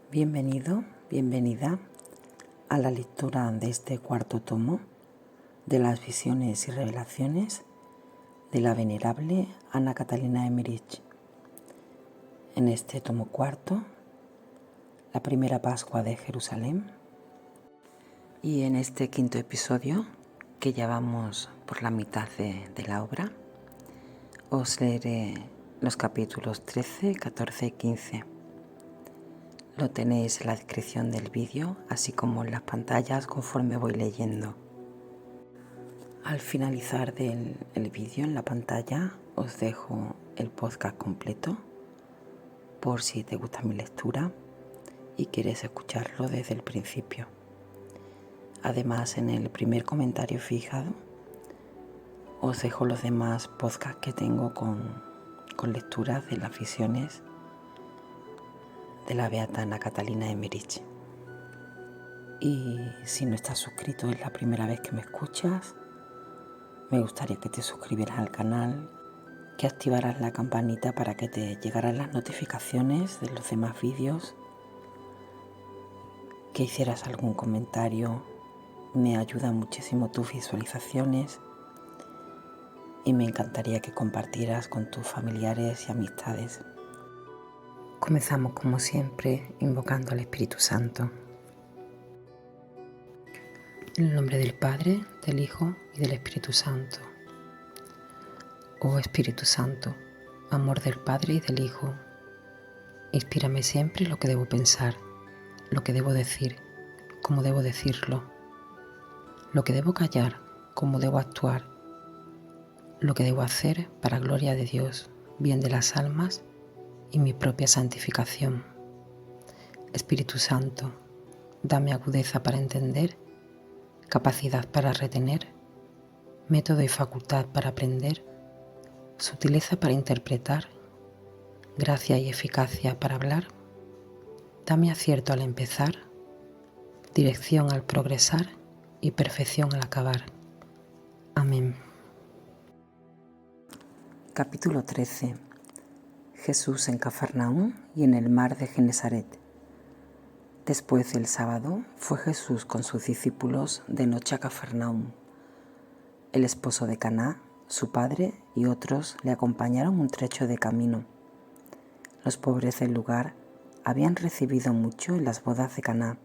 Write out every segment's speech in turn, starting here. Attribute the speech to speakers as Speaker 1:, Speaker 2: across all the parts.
Speaker 1: Bienvenido, bienvenida a la lectura de este cuarto tomo de las visiones y revelaciones de la venerable Ana Catalina Emmerich. En este tomo cuarto, la primera Pascua de Jerusalén, y en este quinto episodio, que ya vamos por la mitad de la obra, os leeré los capítulos 13, 14 y 15. Lo tenéis en la descripción del vídeo, así como en las pantallas conforme voy leyendo. Al finalizar el vídeo en la pantalla os dejo el podcast completo por si te gusta mi lectura y quieres escucharlo desde el principio. Además, en el primer comentario fijado os dejo los demás podcasts que tengo con lecturas de las visiones de la beata Ana Catalina Emmerich. Y si no estás suscrito, es la primera vez que me escuchas, me gustaría que te suscribieras al canal, que activaras la campanita para que te llegaran las notificaciones de los demás vídeos, que hicieras algún comentario. Me ayudan muchísimo tus visualizaciones y me encantaría que compartieras con tus familiares y amistades. Comenzamos como siempre invocando al Espíritu Santo. En el nombre del Padre, del Hijo y del Espíritu Santo. Oh Espíritu Santo, amor del Padre y del Hijo, inspírame siempre lo que debo pensar, lo que debo decir, cómo debo decirlo, lo que debo callar, cómo debo actuar, lo que debo hacer para gloria de Dios, bien de las almas y mi propia santificación. Espíritu Santo, dame agudeza para entender, capacidad para retener, método y facultad para aprender, sutileza para interpretar, gracia y eficacia para hablar. Dame acierto al empezar, dirección al progresar y perfección al acabar. Amén. Capítulo 13. Jesús en Cafarnaúm y en el mar de Genesaret. Después del sábado fue Jesús con sus discípulos de noche a Cafarnaúm. El esposo de Caná, su padre y otros le acompañaron un trecho de camino. Los pobres del lugar habían recibido mucho en las bodas de Caná.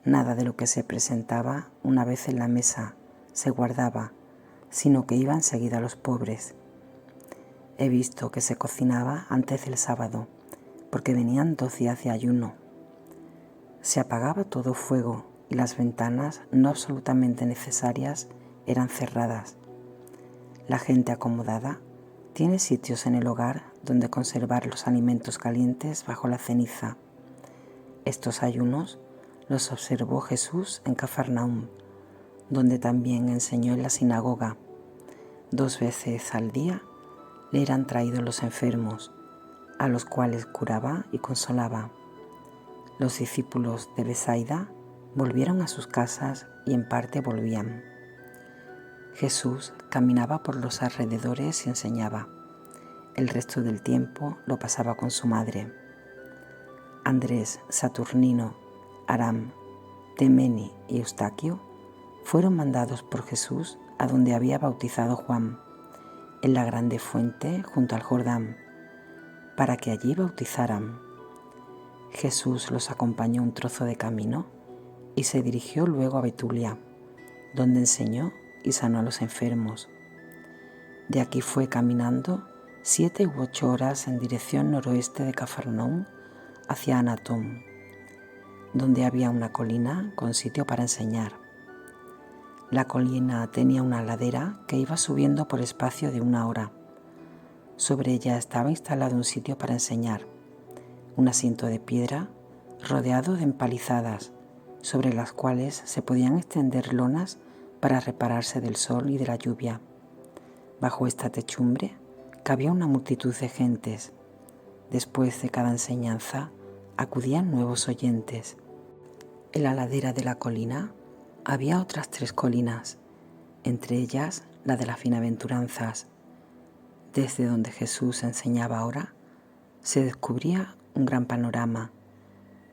Speaker 1: Nada de lo que se presentaba una vez en la mesa se guardaba, sino que iban enseguida los pobres. He visto que se cocinaba antes del sábado, porque venían 2 días de ayuno. Se apagaba todo fuego y las ventanas no absolutamente necesarias eran cerradas. La gente acomodada tiene sitios en el hogar donde conservar los alimentos calientes bajo la ceniza. Estos ayunos los observó Jesús en Cafarnaúm, donde también enseñó en la sinagoga. 2 veces al día le eran traídos los enfermos, a los cuales curaba y consolaba. Los discípulos de Betsaida volvieron a sus casas y en parte volvían. Jesús caminaba por los alrededores y enseñaba. El resto del tiempo lo pasaba con su madre. Andrés, Saturnino, Aram, Temeni y Eustaquio fueron mandados por Jesús a donde había bautizado Juan, en la grande fuente junto al Jordán, para que allí bautizaran. Jesús los acompañó un trozo de camino y se dirigió luego a Betulia, donde enseñó y sanó a los enfermos. De aquí fue caminando 7 u 8 horas en dirección noroeste de Cafarnaúm hacia Anatón, donde había una colina con sitio para enseñar. La colina tenía una ladera que iba subiendo por espacio de 1 hora. Sobre ella estaba instalado un sitio para enseñar, un asiento de piedra rodeado de empalizadas, sobre las cuales se podían extender lonas para repararse del sol y de la lluvia. Bajo esta techumbre cabía una multitud de gentes. Después de cada enseñanza acudían nuevos oyentes. En la ladera de la colina había otras 3 colinas, entre ellas la de las bienaventuranzas. Desde donde Jesús enseñaba ahora, se descubría un gran panorama.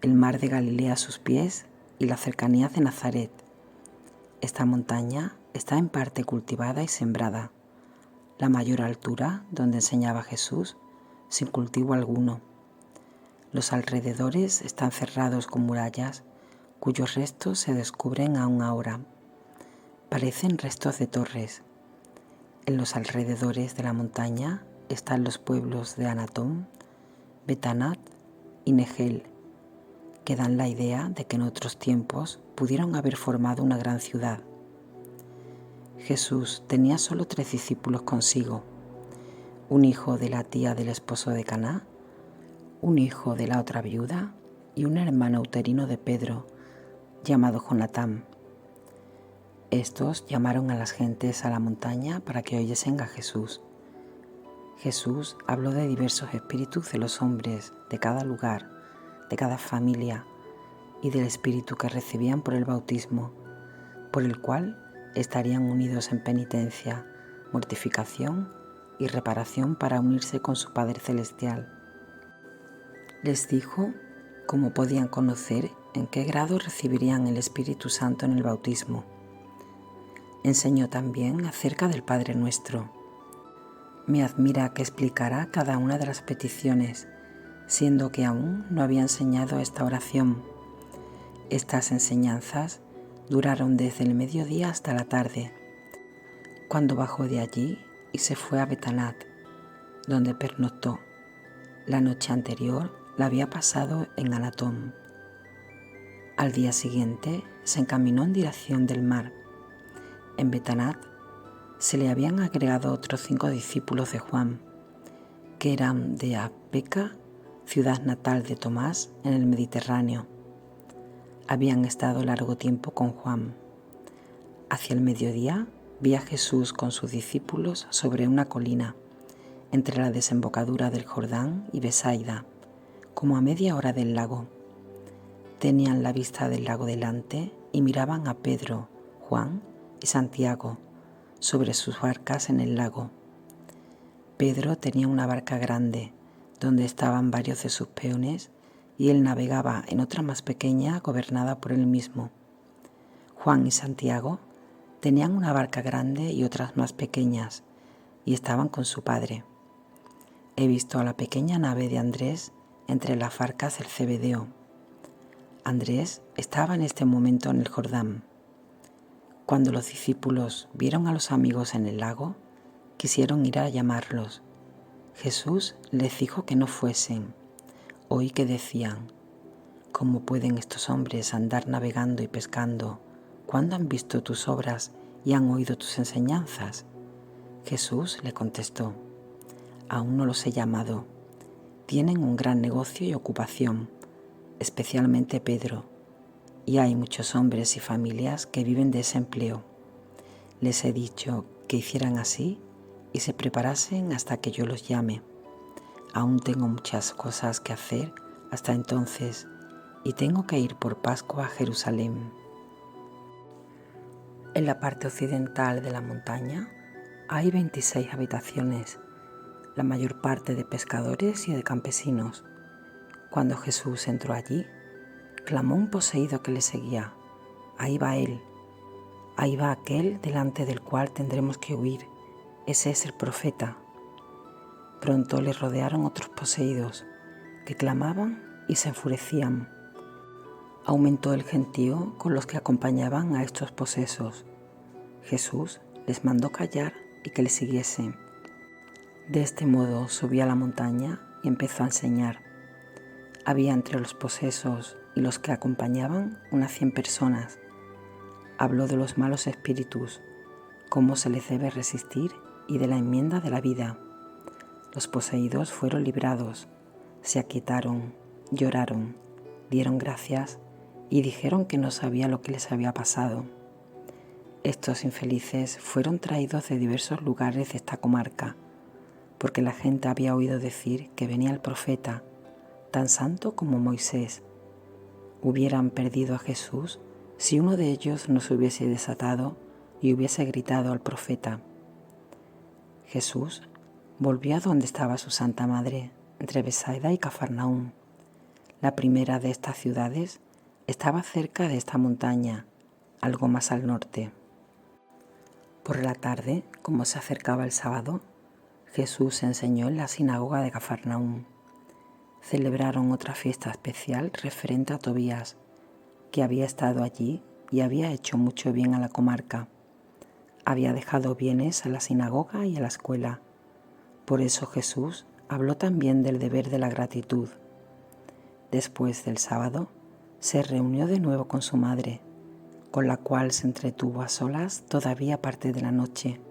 Speaker 1: el mar de Galilea a sus pies y las cercanías de Nazaret. Esta montaña está en parte cultivada y sembrada. La mayor altura donde enseñaba Jesús, sin cultivo alguno. Los alrededores están cerrados con murallas, cuyos restos se descubren aún ahora. Parecen restos de torres. En los alrededores de la montaña están los pueblos de Anatón, Betanat y Negel, que dan la idea de que en otros tiempos pudieron haber formado una gran ciudad. Jesús tenía solo 3 discípulos consigo: un hijo de la tía del esposo de Caná, un hijo de la otra viuda y un hermano uterino de Pedro, llamado Jonatán. Estos llamaron a las gentes a la montaña para que oyesen a Jesús. Jesús habló de diversos espíritus de los hombres, de cada lugar, de cada familia, y del espíritu que recibían por el bautismo, por el cual estarían unidos en penitencia, mortificación y reparación para unirse con su Padre Celestial. Les dijo cómo podían conocer en qué grado recibirían el Espíritu Santo en el bautismo. Enseñó también acerca del Padre Nuestro. Me admira que explicara cada una de las peticiones, siendo que aún no había enseñado esta oración. Estas enseñanzas duraron desde el mediodía hasta la tarde, cuando bajó de allí y se fue a Betanat, donde pernoctó. La noche anterior la había pasado en Anatón. Al día siguiente se encaminó en dirección del mar. En Betanat se le habían agregado otros 5 discípulos de Juan, que eran de Apeca, ciudad natal de Tomás, en el Mediterráneo. Habían estado largo tiempo con Juan. Hacia el mediodía vi a Jesús con sus discípulos sobre una colina, entre la desembocadura del Jordán y Besaida, como a media hora del lago. Tenían la vista del lago delante y miraban a Pedro, Juan y Santiago sobre sus barcas en el lago. Pedro tenía una barca grande, donde estaban varios de sus peones, y él navegaba en otra más pequeña gobernada por él mismo. Juan y Santiago tenían una barca grande y otras más pequeñas, y estaban con su padre. He visto a la pequeña nave de Andrés entre las barcas del Zebedeo. Andrés estaba en este momento en el Jordán. Cuando los discípulos vieron a los amigos en el lago, quisieron ir a llamarlos. Jesús les dijo que no fuesen. Oí que decían: ¿cómo pueden estos hombres andar navegando y pescando cuando han visto tus obras y han oído tus enseñanzas? Jesús le contestó: aún no los he llamado. Tienen un gran negocio y ocupación, especialmente Pedro, y hay muchos hombres y familias que viven de ese empleo. Les he dicho que hicieran así y se preparasen hasta que yo los llame. Aún tengo muchas cosas que hacer hasta entonces y tengo que ir por Pascua a Jerusalén. En la parte occidental de la montaña hay 26 habitaciones, la mayor parte de pescadores y de campesinos. Cuando Jesús entró allí, clamó un poseído que le seguía: ahí va él, ahí va aquel delante del cual tendremos que huir, ese es el profeta. Pronto le rodearon otros poseídos, que clamaban y se enfurecían. Aumentó el gentío con los que acompañaban a estos posesos. Jesús les mandó callar y que le siguiesen. De este modo subió a la montaña y empezó a enseñar. Había entre los posesos y los que acompañaban unas 100 personas. Habló de los malos espíritus, cómo se les debe resistir y de la enmienda de la vida. Los poseídos fueron librados, se aquietaron, lloraron, dieron gracias y dijeron que no sabía lo que les había pasado. Estos infelices fueron traídos de diversos lugares de esta comarca, porque la gente había oído decir que venía el profeta, tan santo como Moisés. Hubieran perdido a Jesús si uno de ellos no se hubiese desatado y hubiese gritado al profeta. Jesús volvió a donde estaba su Santa Madre, entre Besaida y Cafarnaúm. La primera de estas ciudades estaba cerca de esta montaña, algo más al norte. Por la tarde, como se acercaba el sábado, Jesús enseñó en la sinagoga de Cafarnaúm. Celebraron otra fiesta especial referente a Tobías, que había estado allí y había hecho mucho bien a la comarca. Había dejado bienes a la sinagoga y a la escuela. Por eso Jesús habló también del deber de la gratitud. Después del sábado, se reunió de nuevo con su madre, con la cual se entretuvo a solas todavía parte de la noche.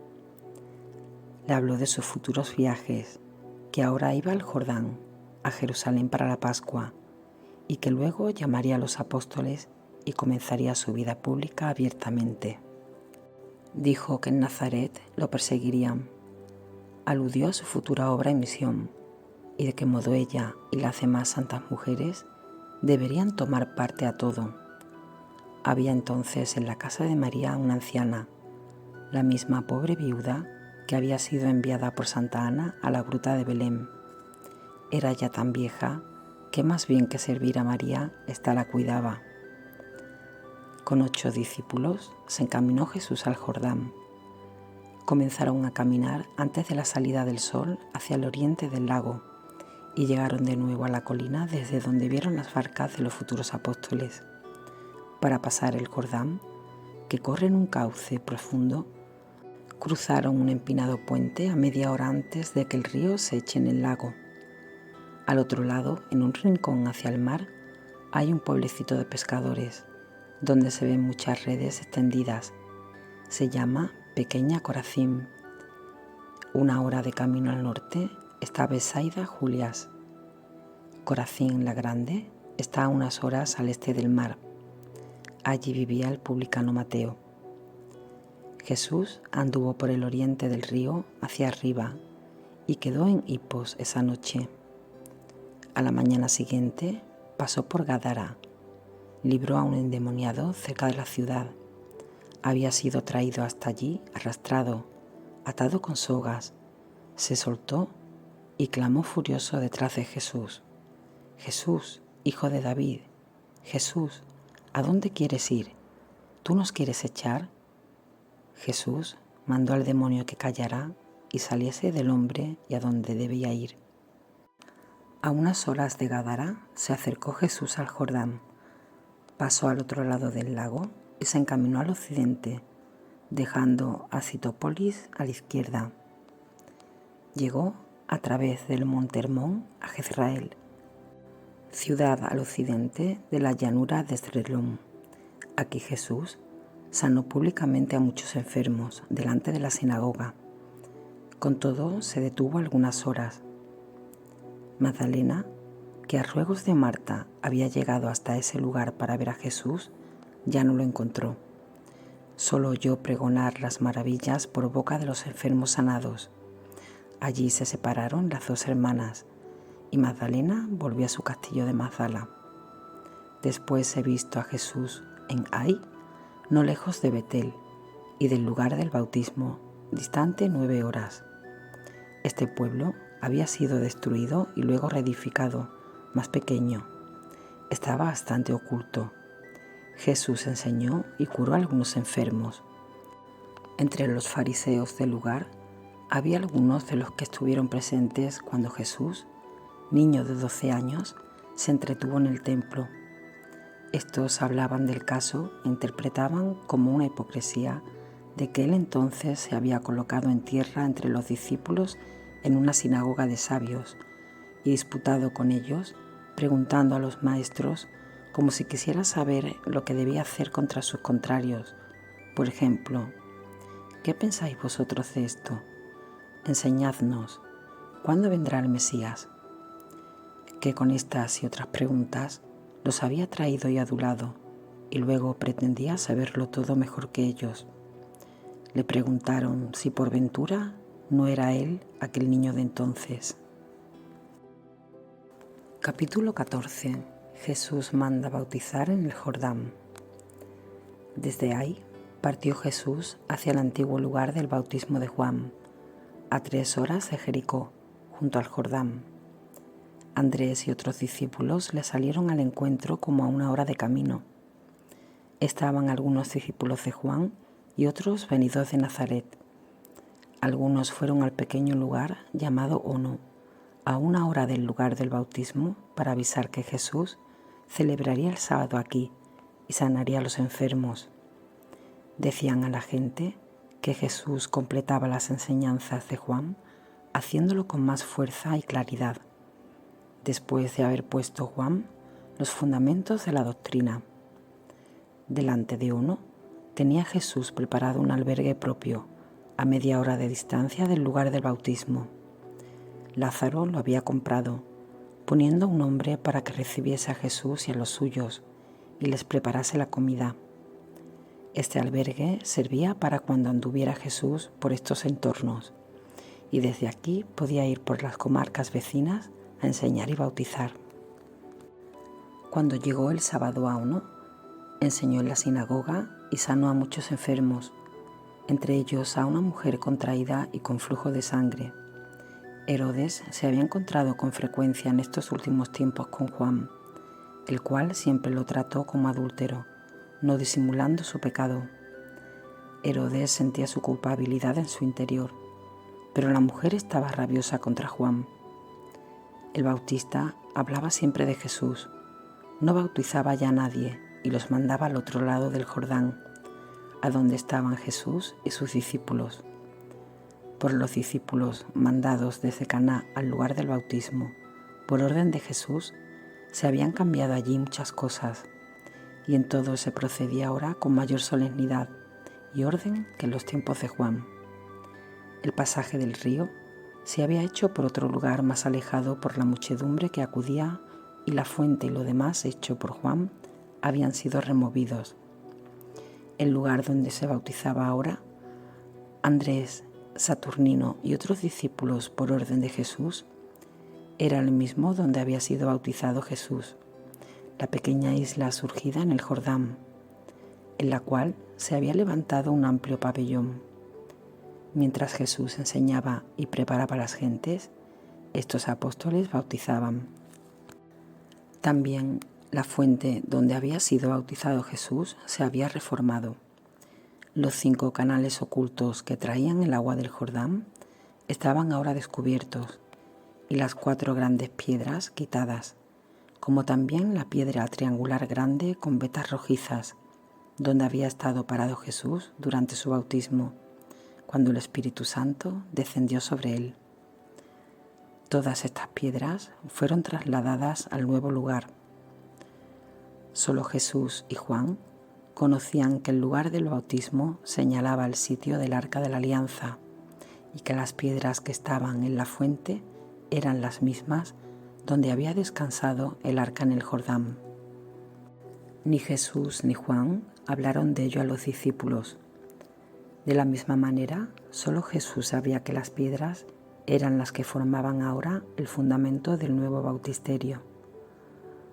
Speaker 1: Le habló de sus futuros viajes, que ahora iba al Jordán, a Jerusalén para la Pascua, y que luego llamaría a los apóstoles y comenzaría su vida pública abiertamente. Dijo que en Nazaret lo perseguirían. Aludió a su futura obra y misión, y de qué modo ella y las demás santas mujeres deberían tomar parte a todo. Había entonces en la casa de María una anciana, la misma pobre viuda que había sido enviada por Santa Ana a la gruta de Belén. Era ya tan vieja que más bien que servir a María, ésta la cuidaba. Con 8 discípulos se encaminó Jesús al Jordán. Comenzaron a caminar antes de la salida del sol hacia el oriente del lago y llegaron de nuevo a la colina desde donde vieron las barcas de los futuros apóstoles. Para pasar el Jordán, que corre en un cauce profundo, cruzaron un empinado puente a media hora antes de que el río se eche en el lago. Al otro lado, en un rincón hacia el mar, hay un pueblecito de pescadores, donde se ven muchas redes extendidas. Se llama Pequeña Corazín. Una hora de camino al norte está Besaida Julias. Corazín la Grande está a unas horas al este del mar. Allí vivía el publicano Mateo. Jesús anduvo por el oriente del río hacia arriba y quedó en Hipos esa noche. A la mañana siguiente pasó por Gadara, libró a un endemoniado cerca de la ciudad. Había sido traído hasta allí arrastrado, atado con sogas. Se soltó y clamó furioso detrás de Jesús: Jesús, hijo de David, Jesús, ¿a dónde quieres ir? ¿Tú nos quieres echar? Jesús mandó al demonio que callara y saliese del hombre y a donde debía ir. A unas horas de Gadara se acercó Jesús al Jordán, pasó al otro lado del lago y se encaminó al occidente, dejando a Citópolis a la izquierda. Llegó a través del monte Hermón a Jezrael, ciudad al occidente de la llanura de Esdrelón. Aquí Jesús sanó públicamente a muchos enfermos delante de la sinagoga. Con todo, se detuvo algunas horas. Magdalena, que a ruegos de Marta había llegado hasta ese lugar para ver a Jesús, ya no lo encontró. Solo oyó pregonar las maravillas por boca de los enfermos sanados. Allí se separaron las 2 hermanas, y Magdalena volvió a su castillo de Magdala. Después he visto a Jesús en Ai, no lejos de Betel, y del lugar del bautismo, distante 9 horas. Este pueblo había sido destruido y luego reedificado, más pequeño. Estaba bastante oculto. Jesús enseñó y curó a algunos enfermos. Entre los fariseos del lugar había algunos de los que estuvieron presentes cuando Jesús, niño de 12 años, se entretuvo en el templo. Estos hablaban del caso e interpretaban como una hipocresía de que él entonces se había colocado en tierra entre los discípulos en una sinagoga de sabios y disputado con ellos, preguntando a los maestros como si quisiera saber lo que debía hacer contra sus contrarios. Por ejemplo: ¿qué pensáis vosotros de esto? Enseñadnos, ¿cuándo vendrá el Mesías? Que con estas y otras preguntas los había traído y adulado, y luego pretendía saberlo todo mejor que ellos. Le preguntaron si por ventura no era él aquel niño de entonces. Capítulo 14. Jesús manda bautizar en el Jordán. Desde ahí partió Jesús hacia el antiguo lugar del bautismo de Juan, a 3 horas de Jericó, junto al Jordán. Andrés y otros discípulos le salieron al encuentro como a 1 hora de camino. Estaban algunos discípulos de Juan y otros venidos de Nazaret. Algunos fueron al pequeño lugar llamado Ono, a 1 hora del lugar del bautismo, para avisar que Jesús celebraría el sábado aquí y sanaría a los enfermos. Decían a la gente que Jesús completaba las enseñanzas de Juan, haciéndolo con más fuerza y claridad, después de haber puesto Juan los fundamentos de la doctrina. Delante de Ono tenía Jesús preparado un albergue propio, a media hora de distancia del lugar del bautismo. Lázaro lo había comprado, poniendo un hombre para que recibiese a Jesús y a los suyos y les preparase la comida. Este albergue servía para cuando anduviera Jesús por estos entornos, y desde aquí podía ir por las comarcas vecinas a enseñar y bautizar. Cuando llegó el sábado a Ono, enseñó en la sinagoga y sanó a muchos enfermos, entre ellos a una mujer contraída y con flujo de sangre. Herodes se había encontrado con frecuencia en estos últimos tiempos con Juan, el cual siempre lo trató como adúltero, no disimulando su pecado. Herodes sentía su culpabilidad en su interior, pero la mujer estaba rabiosa contra Juan. El Bautista hablaba siempre de Jesús, no bautizaba ya a nadie y los mandaba al otro lado del Jordán, a donde estaban Jesús y sus discípulos. Por los discípulos mandados desde Caná al lugar del bautismo, por orden de Jesús, se habían cambiado allí muchas cosas, y en todo se procedía ahora con mayor solemnidad y orden que en los tiempos de Juan. El pasaje del río se había hecho por otro lugar más alejado por la muchedumbre que acudía, y la fuente y lo demás hecho por Juan habían sido removidos. El lugar donde se bautizaba ahora, Andrés, Saturnino y otros discípulos por orden de Jesús, era el mismo donde había sido bautizado Jesús, la pequeña isla surgida en el Jordán, en la cual se había levantado un amplio pabellón. Mientras Jesús enseñaba y preparaba a las gentes, estos apóstoles bautizaban. También la fuente donde había sido bautizado Jesús se había reformado. Los 5 canales ocultos que traían el agua del Jordán estaban ahora descubiertos y las 4 grandes piedras quitadas, como también la piedra triangular grande con vetas rojizas, donde había estado parado Jesús durante su bautismo, cuando el Espíritu Santo descendió sobre él. Todas estas piedras fueron trasladadas al nuevo lugar. Solo Jesús y Juan conocían que el lugar del bautismo señalaba el sitio del Arca de la Alianza y que las piedras que estaban en la fuente eran las mismas donde había descansado el arca en el Jordán. Ni Jesús ni Juan hablaron de ello a los discípulos. De la misma manera, solo Jesús sabía que las piedras eran las que formaban ahora el fundamento del nuevo bautisterio.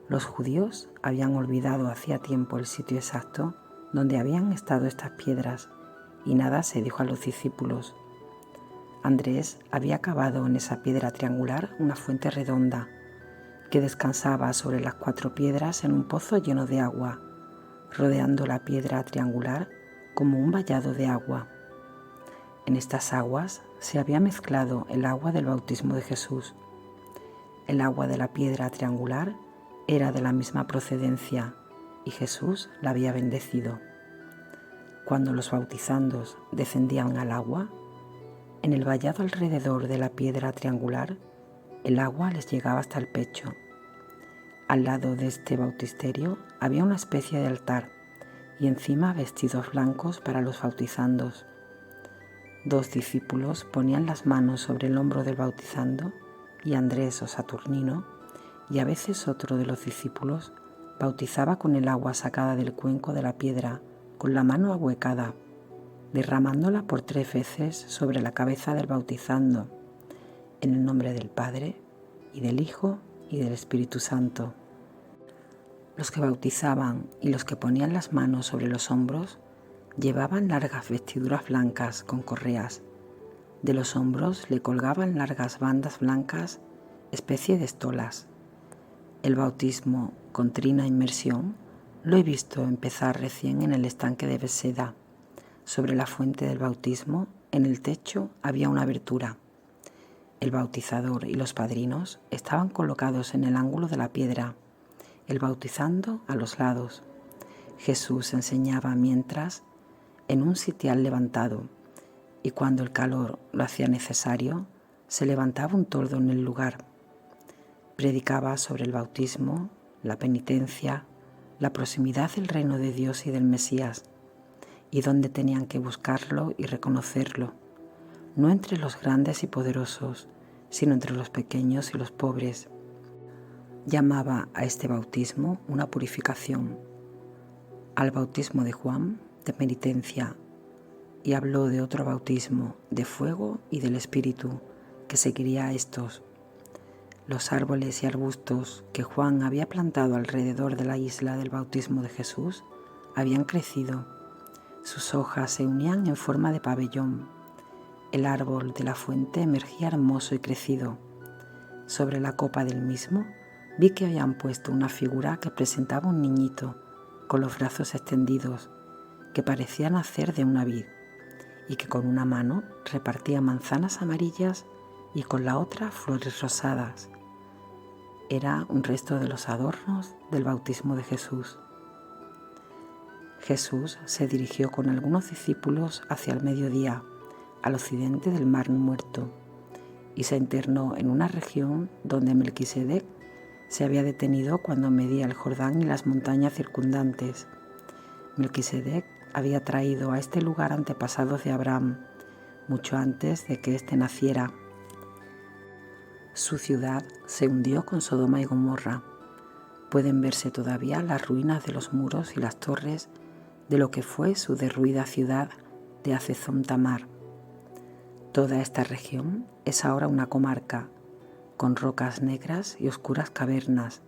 Speaker 1: Los judíos habían olvidado hacía tiempo el sitio exacto donde habían estado estas piedras y nada se dijo a los discípulos. Andrés había cavado en esa piedra triangular una fuente redonda que descansaba sobre las 4 piedras en un pozo lleno de agua, rodeando la piedra triangular como un vallado de agua. En estas aguas se había mezclado el agua del bautismo de Jesús. El agua de la piedra triangular era de la misma procedencia y Jesús la había bendecido. Cuando los bautizandos descendían al agua, en el vallado alrededor de la piedra triangular, el agua les llegaba hasta el pecho. Al lado de este bautisterio había una especie de altar y encima vestidos blancos para los bautizandos. 2 discípulos ponían las manos sobre el hombro del bautizando y Andrés o Saturnino, y a veces otro de los discípulos, bautizaba con el agua sacada del cuenco de la piedra con la mano ahuecada, derramándola por 3 veces sobre la cabeza del bautizando, en el nombre del Padre, y del Hijo, y del Espíritu Santo. Los que bautizaban y los que ponían las manos sobre los hombros llevaban largas vestiduras blancas con correas. De los hombros le colgaban largas bandas blancas, especie de estolas. El bautismo con trina inmersión lo he visto empezar recién en el estanque de Beseda. Sobre la fuente del bautismo, en el techo, había una abertura. El bautizador y los padrinos estaban colocados en el ángulo de la piedra, el bautizando a los lados. Jesús enseñaba mientras en un sitial levantado, y cuando el calor lo hacía necesario, se levantaba un toldo en el lugar. Predicaba sobre el bautismo, la penitencia, la proximidad del reino de Dios y del Mesías, y dónde tenían que buscarlo y reconocerlo, no entre los grandes y poderosos, sino entre los pequeños y los pobres. Llamaba a este bautismo una purificación, al bautismo de Juan de penitencia, y habló de otro bautismo de fuego y del Espíritu que seguiría a estos. Los árboles y arbustos que Juan había plantado alrededor de la isla del bautismo de Jesús habían crecido. Sus hojas se unían en forma de pabellón. El árbol de la fuente emergía hermoso y crecido. Sobre la copa del mismo vi que habían puesto una figura que presentaba un niñito con los brazos extendidos, que parecía nacer de una vid, y que con una mano repartía manzanas amarillas y con la otra flores rosadas. Era un resto de los adornos del bautismo de Jesús. Jesús se dirigió con algunos discípulos hacia el mediodía, al occidente del Mar Muerto, y se internó en una región donde Melquisedec se había detenido cuando medía el Jordán y las montañas circundantes. Melquisedec había traído a este lugar antepasados de Abraham, mucho antes de que éste naciera. Su ciudad se hundió con Sodoma y Gomorra. Pueden verse todavía las ruinas de los muros y las torres de lo que fue su derruida ciudad de Hazezón Tamar. Toda esta región es ahora una comarca, con rocas negras y oscuras cavernas,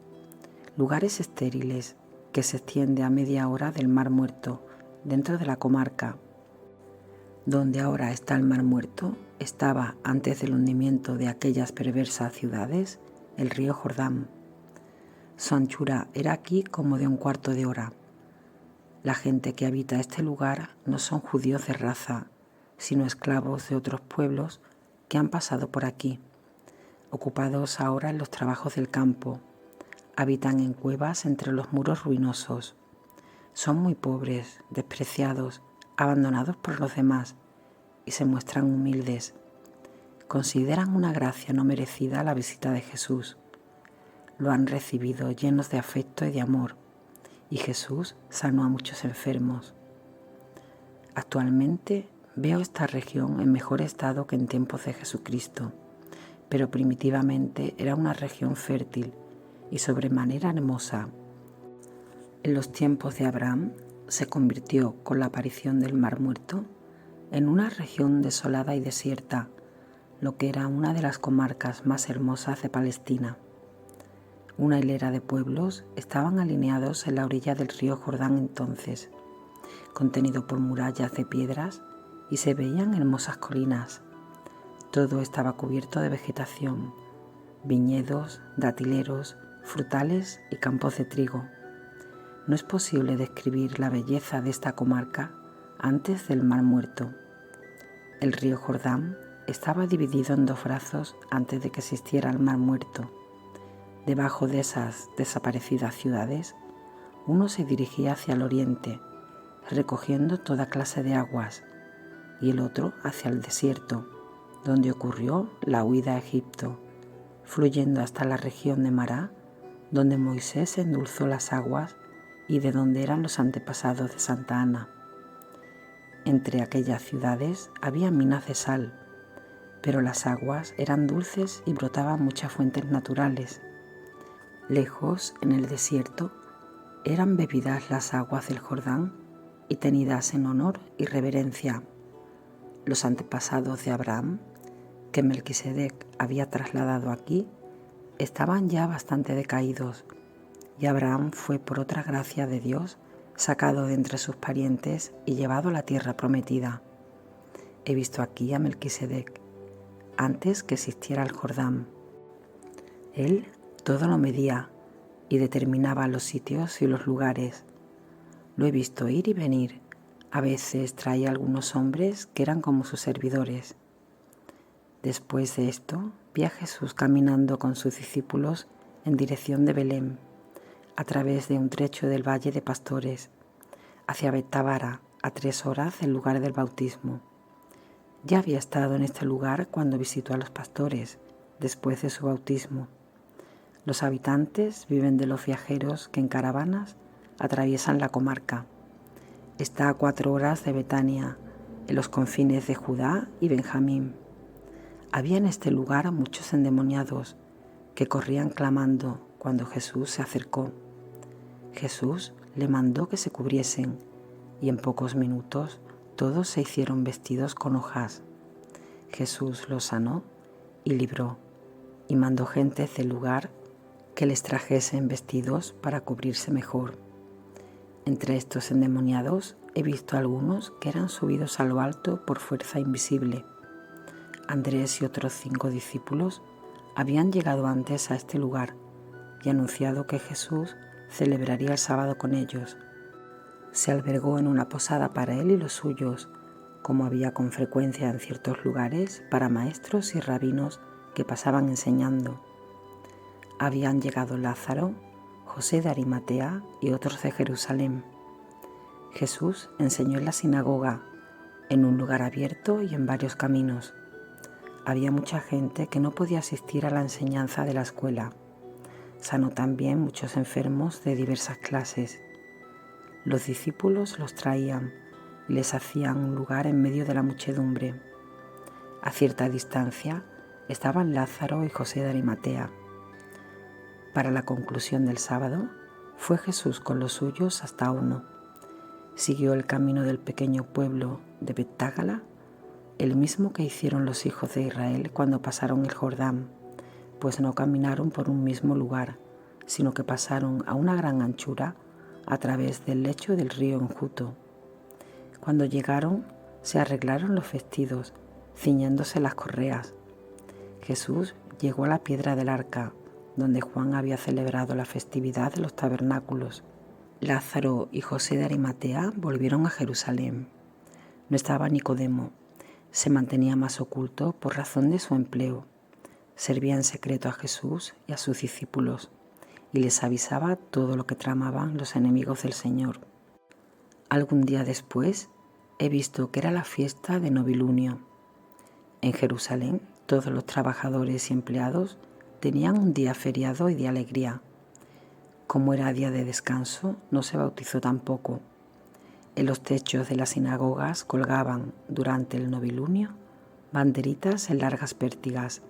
Speaker 1: lugares estériles que se extiende a media hora del Mar Muerto, dentro de la comarca. Donde ahora está el Mar Muerto, estaba, antes del hundimiento de aquellas perversas ciudades, el río Jordán. Su anchura era aquí como de un cuarto de hora. La gente que habita este lugar no son judíos de raza, sino esclavos de otros pueblos que han pasado por aquí, ocupados ahora en los trabajos del campo. Habitan en cuevas entre los muros ruinosos. Son muy pobres, despreciados, abandonados por los demás, y se muestran humildes. Consideran una gracia no merecida la visita de Jesús. Lo han recibido llenos de afecto y de amor, y Jesús sanó a muchos enfermos. Actualmente veo esta región en mejor estado que en tiempos de Jesucristo, pero primitivamente era una región fértil y sobremanera hermosa. En los tiempos de Abraham se convirtió, con la aparición del Mar Muerto, en una región desolada y desierta, lo que era una de las comarcas más hermosas de Palestina. Una hilera de pueblos estaban alineados en la orilla del río Jordán entonces, contenido por murallas de piedras, y se veían hermosas colinas. Todo estaba cubierto de vegetación, viñedos, datileros, frutales y campos de trigo. No es posible describir la belleza de esta comarca antes del Mar Muerto. El río Jordán estaba dividido en dos brazos antes de que existiera el Mar Muerto. Debajo de esas desaparecidas ciudades, uno se dirigía hacia el oriente, recogiendo toda clase de aguas, y el otro hacia el desierto, donde ocurrió la huida a Egipto, fluyendo hasta la región de Mará, donde Moisés endulzó las aguas y de donde eran los antepasados de Santa Ana. Entre aquellas ciudades había minas de sal, pero las aguas eran dulces y brotaban muchas fuentes naturales. Lejos, en el desierto, eran bebidas las aguas del Jordán y tenidas en honor y reverencia. Los antepasados de Abraham, que Melquisedec había trasladado aquí, estaban ya bastante decaídos, y Abraham fue por otra gracia de Dios sacado de entre sus parientes y llevado a la tierra prometida. He visto aquí a Melquisedec, antes que existiera el Jordán. Él todo lo medía, y determinaba los sitios y los lugares. Lo he visto ir y venir. A veces traía algunos hombres que eran como sus servidores. Después de esto, vi a Jesús caminando con sus discípulos en dirección de Belén, a través de un trecho del Valle de Pastores, hacia Betábara, a 3 horas del lugar del bautismo. Ya había estado en este lugar cuando visitó a los pastores, después de su bautismo. Los habitantes viven de los viajeros que en caravanas atraviesan la comarca. Está a 4 horas de Betania, en los confines de Judá y Benjamín. Había en este lugar muchos endemoniados que corrían clamando cuando Jesús se acercó. Jesús le mandó que se cubriesen y en pocos minutos todos se hicieron vestidos con hojas. Jesús los sanó y libró, y mandó gentes del lugar que les trajesen vestidos para cubrirse mejor. Entre estos endemoniados he visto algunos que eran subidos a lo alto por fuerza invisible. Andrés y otros 5 discípulos habían llegado antes a este lugar y anunciado que Jesús celebraría el sábado con ellos. Se albergó en una posada para él y los suyos, como había con frecuencia en ciertos lugares para maestros y rabinos que pasaban enseñando. Habían llegado Lázaro, José de Arimatea y otros de Jerusalén. Jesús enseñó en la sinagoga, en un lugar abierto y en varios caminos. Había mucha gente que no podía asistir a la enseñanza de la escuela. Sanó también muchos enfermos de diversas clases. Los discípulos los traían y les hacían un lugar en medio de la muchedumbre. A cierta distancia estaban Lázaro y José de Arimatea. Para la conclusión del sábado, fue Jesús con los suyos hasta uno. Siguió el camino del pequeño pueblo de Betágala, el mismo que hicieron los hijos de Israel cuando pasaron el Jordán, pues no caminaron por un mismo lugar, sino que pasaron a una gran anchura a través del lecho del río enjuto. Cuando llegaron, se arreglaron los vestidos, ciñéndose las correas. Jesús llegó a la piedra del arca, donde Juan había celebrado la festividad de los tabernáculos. Lázaro y José de Arimatea volvieron a Jerusalén. No estaba Nicodemo, se mantenía más oculto por razón de su empleo. Servía en secreto a Jesús y a sus discípulos, y les avisaba todo lo que tramaban los enemigos del Señor. Algún día después he visto que era la fiesta de novilunio. En Jerusalén todos los trabajadores y empleados tenían un día feriado y de alegría. Como era día de descanso, no se bautizó tampoco. En los techos de las sinagogas colgaban, durante el novilunio, banderitas en largas pértigas.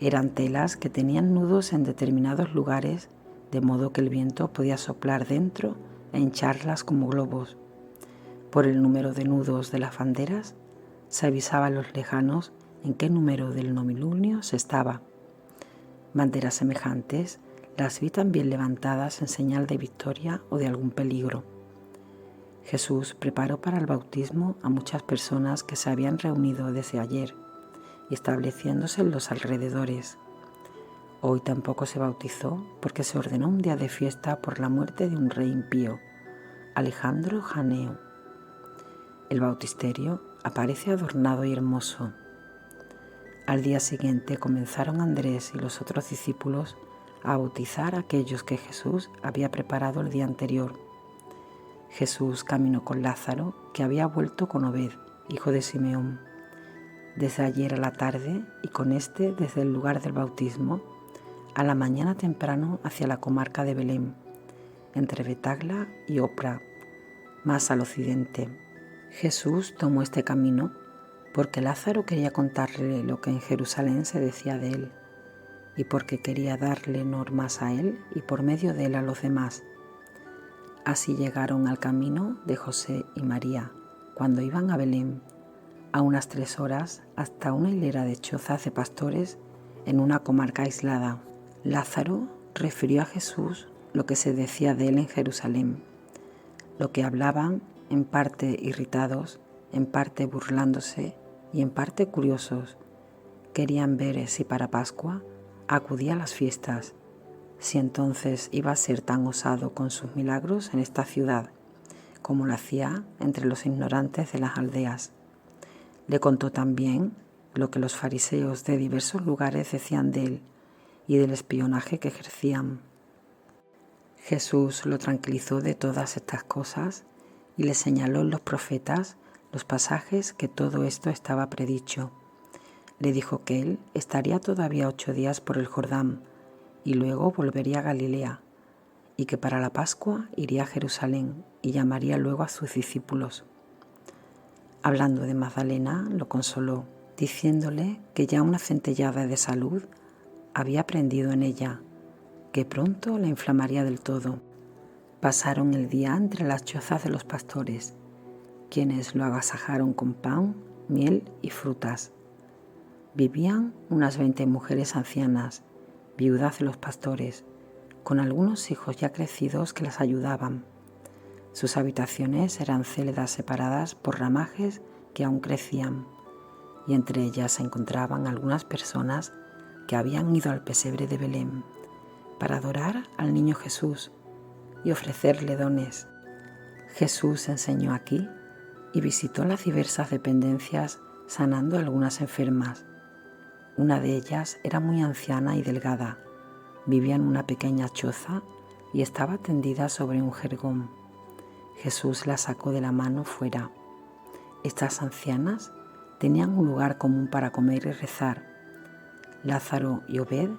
Speaker 1: Eran telas que tenían nudos en determinados lugares, de modo que el viento podía soplar dentro e hincharlas como globos. Por el número de nudos de las banderas, se avisaba a los lejanos en qué número del novilunio se estaba. Banderas semejantes las vi también levantadas en señal de victoria o de algún peligro. Jesús preparó para el bautismo a muchas personas que se habían reunido desde ayer y estableciéndose en los alrededores. Hoy tampoco se bautizó porque se ordenó un día de fiesta por la muerte de un rey impío, Alejandro Janeo. El bautisterio aparece adornado y hermoso. Al día siguiente comenzaron Andrés y los otros discípulos a bautizar a aquellos que Jesús había preparado el día anterior. Jesús caminó con Lázaro, que había vuelto con Obed, hijo de Simeón, desde ayer a la tarde, y con este desde el lugar del bautismo, a la mañana temprano hacia la comarca de Belén, entre Betagla y Opra, más al occidente. Jesús tomó este camino porque Lázaro quería contarle lo que en Jerusalén se decía de él, y porque quería darle normas a él y por medio de él a los demás. Así llegaron al camino de José y María, cuando iban a Belén, a unas 3 horas, hasta una hilera de chozas de pastores en una comarca aislada. Lázaro refirió a Jesús lo que se decía de él en Jerusalén, lo que hablaban, en parte irritados, en parte burlándose y en parte curiosos. Querían ver si para Pascua acudía a las fiestas. si entonces iba a ser tan osado con sus milagros en esta ciudad, como lo hacía entre los ignorantes de las aldeas. Le contó también lo que los fariseos de diversos lugares decían de él y del espionaje que ejercían. Jesús lo tranquilizó de todas estas cosas y le señaló en los profetas los pasajes que todo esto estaba predicho. Le dijo que él estaría todavía 8 días por el Jordán y luego volvería a Galilea, y que para la Pascua iría a Jerusalén y llamaría luego a sus discípulos. Hablando de Magdalena, lo consoló, diciéndole que ya una centellada de salud había prendido en ella, que pronto la inflamaría del todo. Pasaron el día entre las chozas de los pastores, quienes lo agasajaron con pan, miel y frutas. Vivían unas 20 mujeres ancianas, viudas de los pastores, con algunos hijos ya crecidos que las ayudaban. Sus habitaciones eran celdas separadas por ramajes que aún crecían, y entre ellas se encontraban algunas personas que habían ido al pesebre de Belén para adorar al niño Jesús y ofrecerle dones. Jesús enseñó aquí y visitó las diversas dependencias, sanando a algunas enfermas. Una de ellas era muy anciana y delgada, vivía en una pequeña choza y estaba tendida sobre un jergón. Jesús la sacó de la mano fuera. Estas ancianas tenían un lugar común para comer y rezar. Lázaro y Obed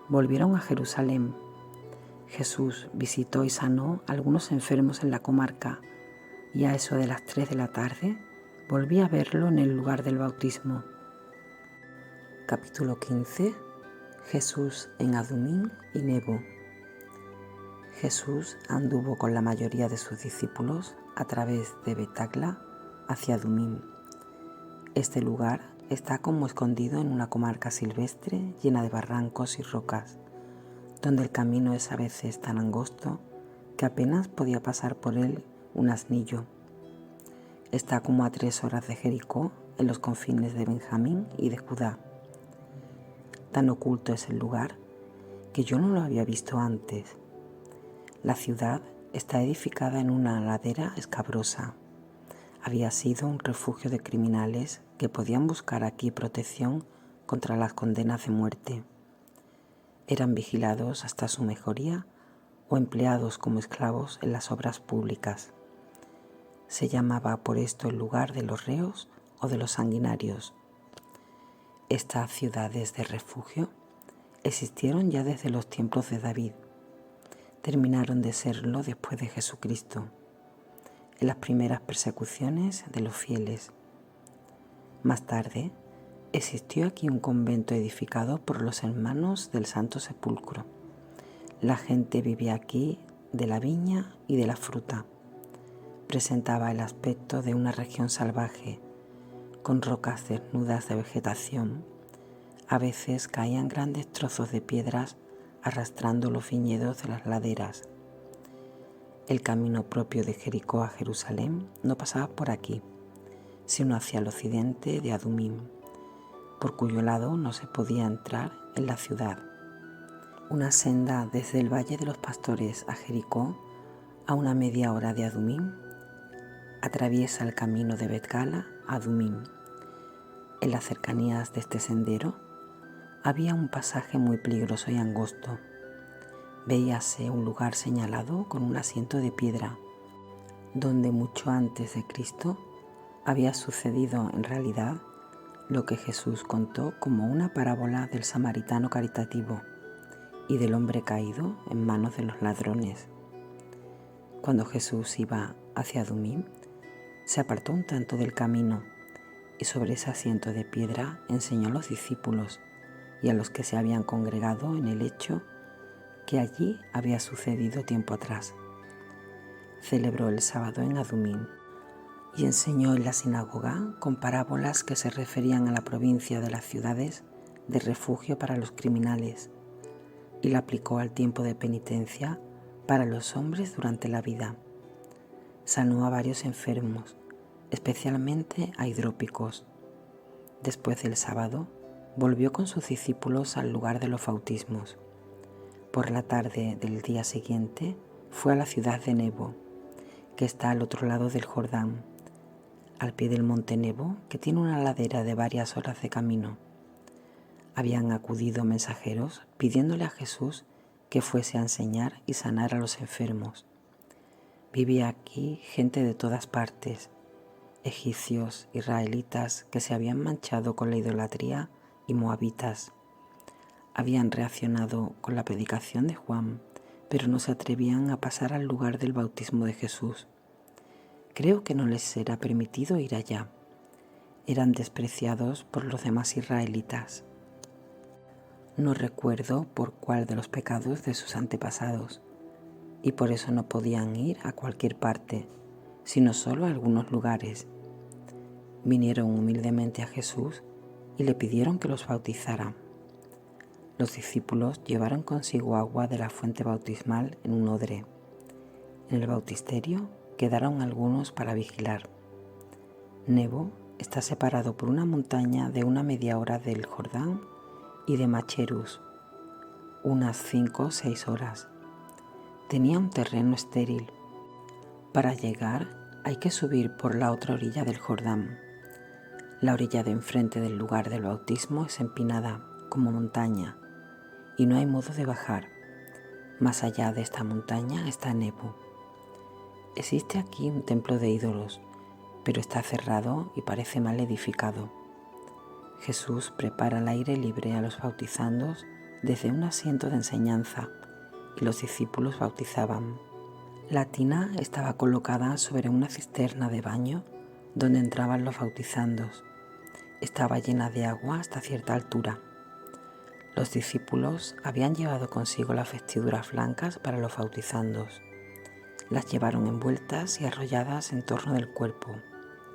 Speaker 1: volvieron a Jerusalén. Jesús visitó y sanó a algunos enfermos en la comarca, y a eso de las 3 de la tarde volví a verlo en el lugar del bautismo. Capítulo 15. Jesús en Adumín y Nebo. Jesús anduvo con la mayoría de sus discípulos a través de Betagla hacia Adumín. Este lugar está como escondido en una comarca silvestre llena de barrancos y rocas, donde el camino es a veces tan angosto que apenas podía pasar por él un asnillo. Está como a 3 horas de Jericó, en los confines de Benjamín y de Judá. Tan oculto es el lugar que yo no lo había visto antes. La ciudad está edificada en una ladera escabrosa. Había sido un refugio de criminales que podían buscar aquí protección contra las condenas de muerte. Eran vigilados hasta su mejoría o empleados como esclavos en las obras públicas. Se llamaba por esto el lugar de los reos o de los sanguinarios. Estas ciudades de refugio existieron ya desde los tiempos de David. Terminaron de serlo después de Jesucristo, en las primeras persecuciones de los fieles. Más tarde, existió aquí un convento edificado por los hermanos del Santo Sepulcro. La gente vivía aquí de la viña y de la fruta. Presentaba el aspecto de una región salvaje, con rocas desnudas de vegetación. A veces caían grandes trozos de piedras arrastrando los viñedos de las laderas. El camino propio de Jericó a Jerusalén no pasaba por aquí, sino hacia el occidente de Adumín, por cuyo lado no se podía entrar en la ciudad. Una senda desde el Valle de los Pastores a Jericó, a una media hora de Adumín, atraviesa el camino de Bet-Gala a Adumín. En las cercanías de este sendero había un pasaje muy peligroso y angosto. Veíase un lugar señalado con un asiento de piedra, donde mucho antes de Cristo había sucedido en realidad lo que Jesús contó como una parábola del samaritano caritativo y del hombre caído en manos de los ladrones. Cuando Jesús iba hacia Adumín, se apartó un tanto del camino y sobre ese asiento de piedra enseñó a los discípulos y a los que se habían congregado en el hecho que allí había sucedido tiempo atrás. Celebró el sábado en Adumín y enseñó en la sinagoga con parábolas que se referían a la provincia de las ciudades de refugio para los criminales, y la aplicó al tiempo de penitencia para los hombres durante la vida. Sanó a varios enfermos, especialmente a hidrópicos. Después del sábado, volvió con sus discípulos al lugar de los bautismos. Por la tarde del día siguiente fue a la ciudad de Nebo, que está al otro lado del Jordán, al pie del monte Nebo, que tiene una ladera de varias horas de camino. Habían acudido mensajeros pidiéndole a Jesús que fuese a enseñar y sanar a los enfermos. Vivía aquí gente de todas partes, egipcios, israelitas que se habían manchado con la idolatría y moabitas. Habían reaccionado con la predicación de Juan, pero no se atrevían a pasar al lugar del bautismo de Jesús. Creo que no les será permitido ir allá. Eran despreciados por los demás israelitas. No recuerdo por cuál de los pecados de sus antepasados, y por eso no podían ir a cualquier parte, sino solo a algunos lugares. Vinieron humildemente a Jesús y le pidieron que los bautizara. Los discípulos llevaron consigo agua de la fuente bautismal en un odre. En el bautisterio quedaron algunos para vigilar. Nebo está separado por una montaña de una media hora del Jordán y de Macherus, unas 5 o 6 horas. Tenía un terreno estéril. Para llegar hay que subir por la otra orilla del Jordán. La orilla de enfrente del lugar del bautismo es empinada, como montaña, y no hay modo de bajar. Más allá de esta montaña está Nebo. Existe aquí un templo de ídolos, pero está cerrado y parece mal edificado. Jesús prepara al aire libre a los bautizandos desde un asiento de enseñanza y los discípulos bautizaban. La tina estaba colocada sobre una cisterna de baño donde entraban los bautizandos. Estaba llena de agua hasta cierta altura. Los discípulos habían llevado consigo las vestiduras blancas para los bautizandos. Las llevaron envueltas y arrolladas en torno del cuerpo.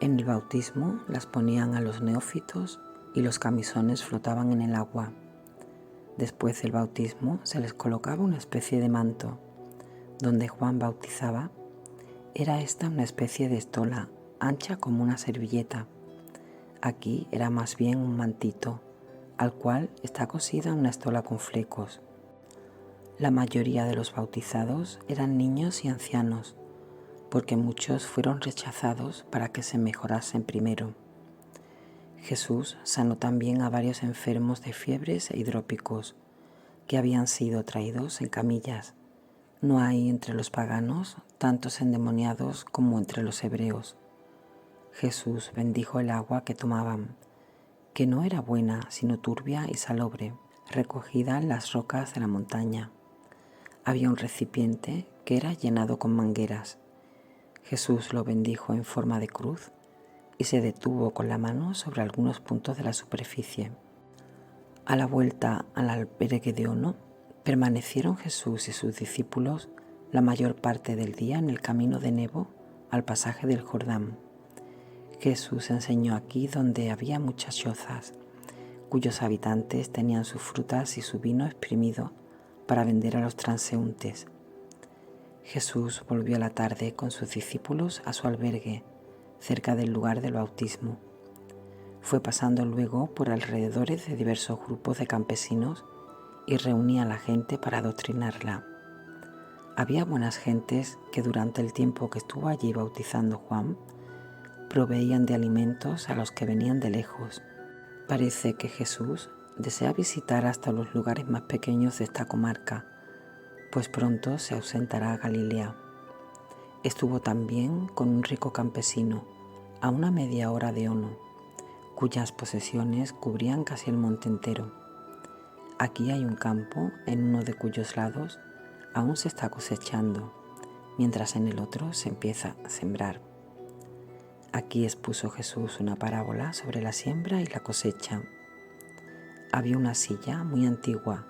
Speaker 1: En el bautismo las ponían a los neófitos y los camisones flotaban en el agua. Después del bautismo se les colocaba una especie de manto. Donde Juan bautizaba, era esta una especie de estola, ancha como una servilleta. Aquí era más bien un mantito, al cual está cosida una estola con flecos. La mayoría de los bautizados eran niños y ancianos, porque muchos fueron rechazados para que se mejorasen primero. Jesús sanó también a varios enfermos de fiebres e hidrópicos, que habían sido traídos en camillas. No hay entre los paganos tantos endemoniados como entre los hebreos. Jesús bendijo el agua que tomaban, que no era buena, sino turbia y salobre, recogida en las rocas de la montaña. Había un recipiente que era llenado con mangueras. Jesús lo bendijo en forma de cruz y se detuvo con la mano sobre algunos puntos de la superficie. A la vuelta al albergue de Ono, permanecieron Jesús y sus discípulos la mayor parte del día en el camino de Nebo al pasaje del Jordán. Jesús enseñó aquí donde había muchas chozas, cuyos habitantes tenían sus frutas y su vino exprimido para vender a los transeúntes. Jesús volvió a la tarde con sus discípulos a su albergue, cerca del lugar del bautismo. Fue pasando luego por alrededores de diversos grupos de campesinos y reunía a la gente para adoctrinarla. Había buenas gentes que durante el tiempo que estuvo allí bautizando Juan, proveían de alimentos a los que venían de lejos. Parece que Jesús desea visitar hasta los lugares más pequeños de esta comarca, pues pronto se ausentará a Galilea. Estuvo también con un rico campesino, a una media hora de Ono, cuyas posesiones cubrían casi el monte entero. Aquí hay un campo en uno de cuyos lados aún se está cosechando, mientras en el otro se empieza a sembrar. Aquí expuso Jesús una parábola sobre la siembra y la cosecha. Había una silla muy antigua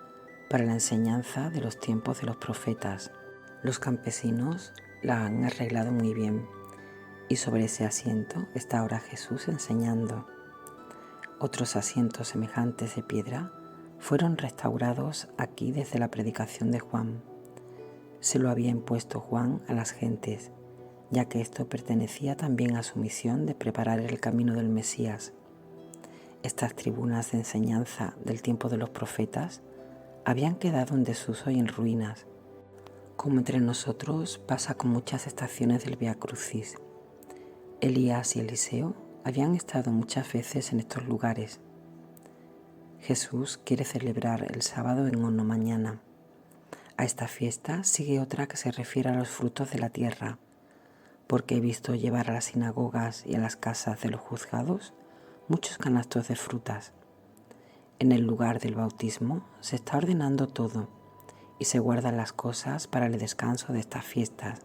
Speaker 1: para la enseñanza de los tiempos de los profetas. Los campesinos la han arreglado muy bien y sobre ese asiento está ahora Jesús enseñando. Otros asientos semejantes de piedra fueron restaurados aquí desde la predicación de Juan. Se lo había impuesto Juan a las gentes, ya que esto pertenecía también a su misión de preparar el camino del Mesías. Estas tribunas de enseñanza del tiempo de los profetas habían quedado en desuso y en ruinas, como entre nosotros pasa con muchas estaciones del Vía Crucis. Elías y Eliseo habían estado muchas veces en estos lugares. Jesús quiere celebrar el sábado en Ono mañana. A esta fiesta sigue otra que se refiere a los frutos de la tierra, porque he visto llevar a las sinagogas y a las casas de los juzgados muchos canastos de frutas. En el lugar del bautismo se está ordenando todo y se guardan las cosas para el descanso de estas fiestas.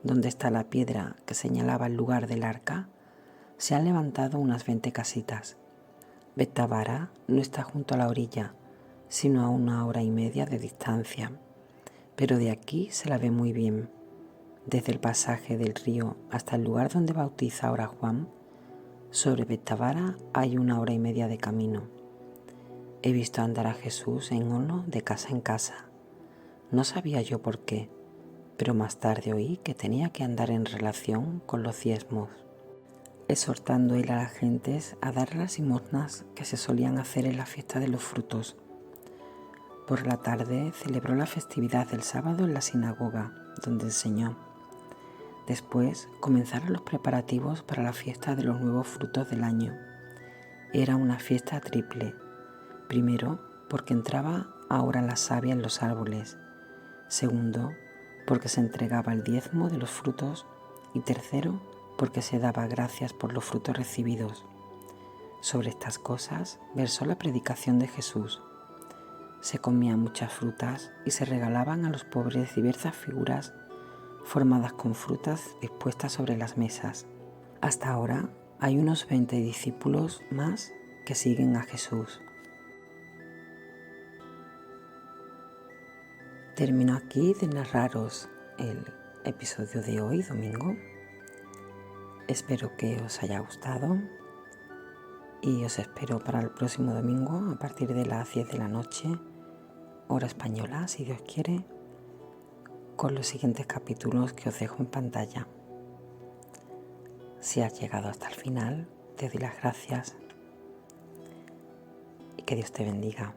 Speaker 1: Donde está la piedra que señalaba el lugar del arca, se han levantado unas 20 casitas. Betábara no está junto a la orilla, sino a 1 hora y media de distancia, pero de aquí se la ve muy bien. Desde el pasaje del río hasta el lugar donde bautiza ahora Juan, sobre Betábara hay 1 hora y media de camino. He visto andar a Jesús en Ono de casa en casa. No sabía yo por qué, pero más tarde oí que tenía que andar en relación con los diezmos, exhortando él a las gentes a dar las limosnas que se solían hacer en la fiesta de los frutos. Por la tarde celebró la festividad del sábado en la sinagoga, donde enseñó. Después comenzaron los preparativos para la fiesta de los nuevos frutos del año. Era una fiesta triple. Primero, porque entraba ahora la savia en los árboles. Segundo, porque se entregaba el diezmo de los frutos. Y tercero, porque se daba gracias por los frutos recibidos. Sobre estas cosas versó la predicación de Jesús. Se comían muchas frutas y se regalaban a los pobres diversas figuras formadas con frutas dispuestas sobre las mesas. Hasta ahora hay unos 20 discípulos más que siguen a Jesús. Termino aquí de narraros el episodio de hoy, domingo. Espero que os haya gustado y os espero para el próximo domingo a partir de las 10 de la noche, hora española, si Dios quiere, con los siguientes capítulos que os dejo en pantalla. Si has llegado hasta el final, te doy las gracias y que Dios te bendiga.